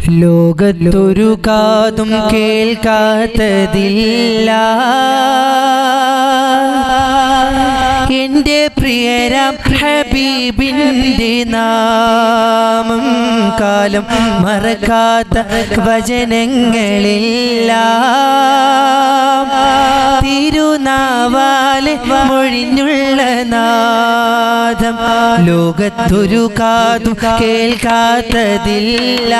ലോകത്തൊരു കാതും കേൾക്കാത്തതില്ല എൻ്റെ പ്രിയരാം ഹബീബിൻ്റെ നാമം കാലം മറക്കാത്ത വചനങ്ങളില്ല തിരുനാവാലെ മൊഴിഞ്ഞുള്ള നാദം ലോകത്തൊരു കാതും കേൾക്കാത്തതില്ല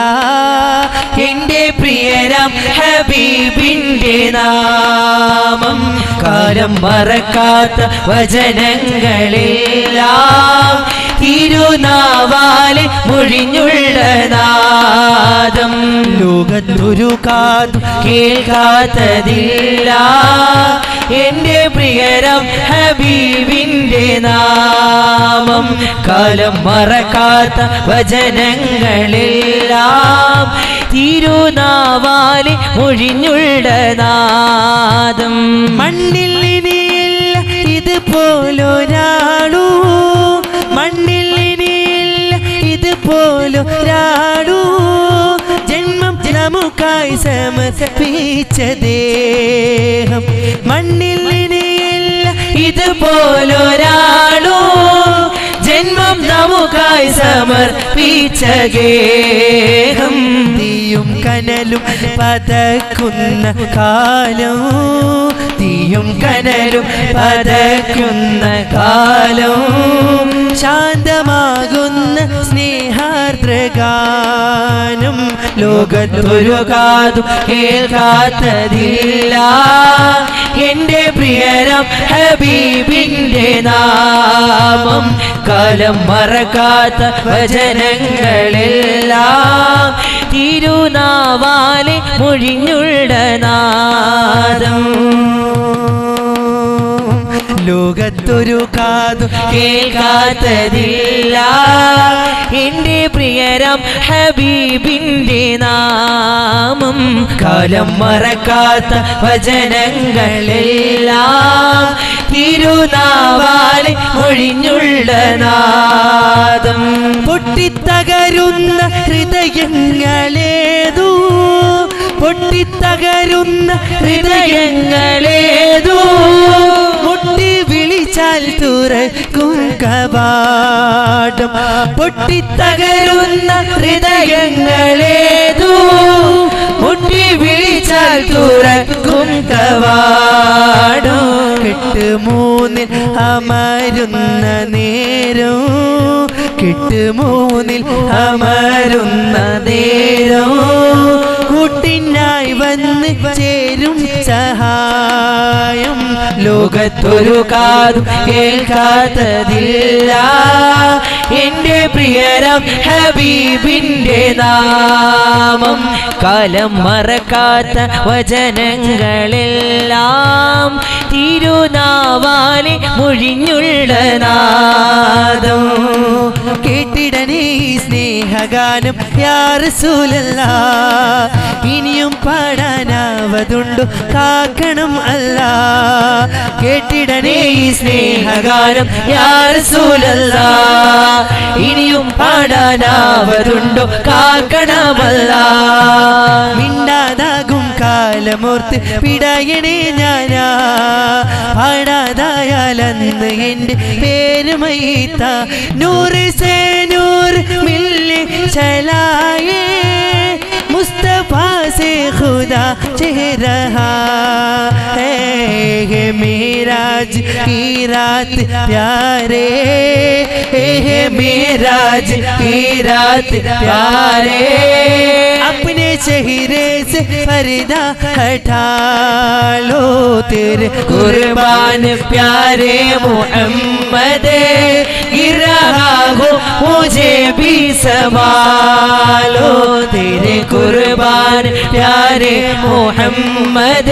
എൻ്റെ പ്രിയരാം ഹബീബിൻ്റെ നാമം കാലം മറക്കാത്ത വചനങ്ങളെല്ലാം തിരുനാവാലെ മൊഴിഞ്ഞുള്ള നാദം ലോകത്തൊരു കാതും കേൾക്കാത്തതില്ല എൻ്റെ പ്രിയരാം ഹബീബിൻ്റെ നാമം കാലം മറക്കാത്ത വചനങ്ങളെല്ലാം തിരുനാവാലെ മൊഴിഞ്ഞുള്ള നാദം മണ്ണിൽ ഇനിയില്ല ഇതുപോലൊരാളൂ മണ്ണിൽ ഇനിയില്ല ഇതുപോലൊരാളൂ ജന്മം നമുക്കായി സമർപ്പിച്ച ദേഹം മണ്ണിൽ ഇനിയില്ല ഇതുപോലൊരാളൂ ജന്മം നമുക്കായി സമർപ്പിച്ച ഗേഹം തീയും കനലും പതക്കുന്ന കാലം തീയും കനലും പതക്കുന്ന കാലം ശാന്തമാകുന്ന സ്നേഹാർദ്രഗാനം ലോകത്തൊരു കാതും കേൾക്കാത്തതില്ല എൻ്റെ പ്രിയരാം ഹബീബിൻ്റെ നാമം കാലം മറക്കാത്ത വചനങ്ങളെല്ലാം തിരുനാവാലെ മൊഴിഞ്ഞുള്ള നാദം ലോകത്തൊരു കാതും കേൾക്കാത്തതില്ല എൻ്റെ പ്രിയരാം ഹബീബിൻ്റെ നാമം കാലം മറക്കാത്ത വചനങ്ങളെല്ലാം തിരുനാവാലെ മൊഴിഞ്ഞുള്ള നാദം പൊട്ടിത്തകരുന്ന ഹൃദയങ്ങളേതോ പൊട്ടിത്തകരുന്ന ഹൃദയങ്ങളേതോ മുട്ടി വിളിച്ചാൽ തുറക്കും കവാടം പൊട്ടിത്തകരുന്ന ഹൃദയങ്ങളേതോ മുട്ടി വിളിച്ചാൽ തുറക്കും കവാടം കെട്ടുമൂന്നിൽ അമരുന്ന നേരം കെട്ടുമൂന്നിൽ അമരുന്ന നേരം കൂട്ടിനായി വന്ന് ചേരും സഹായം ലോകത്തൊരു കാതും കേൾക്കാത്തതില്ല എൻ്റെ പ്രിയരാം ഹബീബിൻ്റെ നാമം കാലം മറക്കാത്ത വചനങ്ങളെല്ലാം തിരുനാവാലെ മൊഴിഞ്ഞുള്ള നാദം കേട്ടിടനേ സ്നേഹഗാനം യാ റസൂലല്ലാഹ് ഇനിയും പാടാനാവതുണ്ടു കാക്കണം അല്ലാ കേട്ടിടനേ സ്നേഹഗാനം യാ റസൂലല്ലാഹ് ഇനിയും പാടാനാവതുണ്ടു കാക്കണമല്ലാ മിണ്ടാതാകും കാലമോർത്ത് പിടയണേ ഞാനാ പാടാതായാലെന്ന് എൻ്റെ പേരുമൈത്ത നൂറ് സേ നൂറ് മില്ലെ ചലായേ मुस्तफा से खुदा चह रहा है मेराज की रात प्यारे है मेराज की रात प्यारे अपने चेहरे से पर्दा हटा लो तेरे कुर्बान प्यारे मोहम्मद गिर रहा हो मुझे भी संभालो तेरे कुर्बान प्यारे मोहम्मद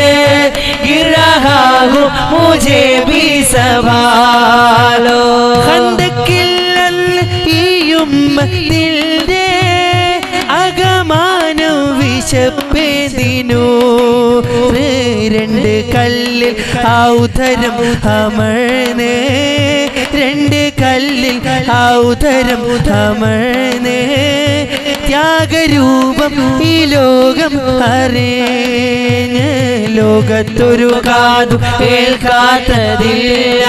गिर रहा हो मुझे भी संभालो खंदकिल ഈ ഉമ്മത്തിൻ്റെ അകമാനം വിശപ്പേതിനു രണ്ട് കല്ലിൽ ഔദരം അമർന്നേ രണ്ട് കല്ലിൽ ഔദരം അമർന്നേ ത്യാഗരൂപം ഈ ലോകം അറിഞ്ഞ് ലോകത്തൊരു കാതു കേൾക്കാത്തതില്ല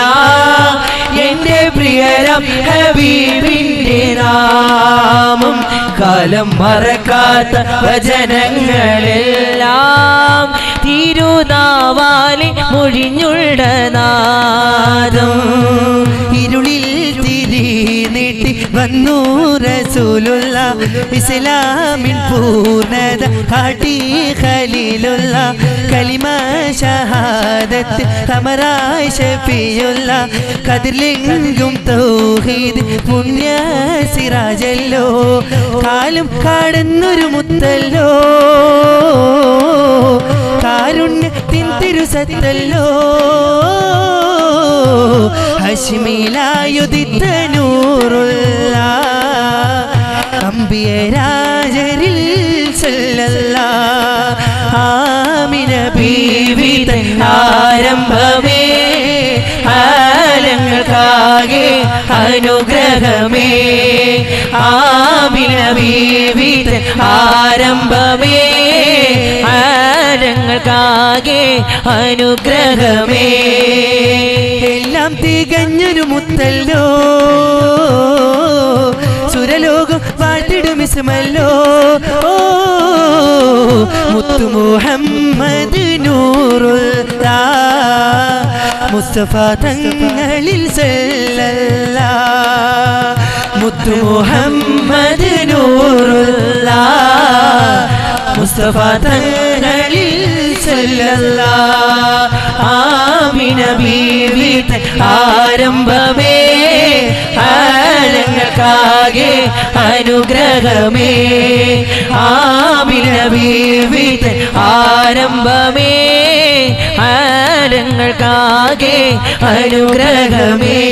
എന്റെ പ്രിയരം ഹബീബിന്റെ നാമം കാലം മറക്കാത്ത വചനങ്ങളെല്ലാം തിരുനാവാലി മൊഴിഞ്ഞുള്ള നാദം ഇരുളിൽ തിരി നീട്ടി വന്നു റസൂലുള്ള ഇസ്ലാമിൻ പൂർണ്ണത കാട്ടി ഖലീലുള്ള കലിമ ഷഹാദത്ത് ഖമറായി ശഫീഉള്ള കതിർലെങ്കും തൗഹീദ് പുണ്യ സിറാജല്ലോ കാലം കാടുന്നൊരു മുത്തല്ലോ കാരുണ്യത്തിൻ തിരുസത്തല്ലോ ഹശ്മിലായുദിത്ത നൂറുള്ള അംബിയ രാജരിൽ സല്ലല്ലാഹ് ആമിന ബീവി തൻ ആരംഭമേ ആലങ്ങൾക്കാകെ അനുഗ്രഹമേ ആമിന ബീവി തൻ ആരംഭമേ ആലങ്ങൾക്കാകെ അനുഗ്രഹമേ എല്ലാം തികഞ്ഞൊരു മുത്തല്ലോ സുരലോകം വാഴ്ത്തിടും ഇസ്മല്ലോ മുത്തു മുഹമ്മദ് നൂറുള്ള മുസ്തഫ തങ്ങളിൽ സല്ലല്ലാഹ് മുത്തു മുഹമ്മദ് നൂറുള്ള മുസ്തഫ തങ്ങളിൽ സല്ലല്ലാഹ് ആമിന ബീവി തൻ ആരംഭമേ ആലങ്ങൾക്കാകെ അനുഗ്രഹമേ ആമിന ബീവി തൻ ആരംഭമേ ആലങ്ങൾക്കാകെ അനുഗ്രഹമേ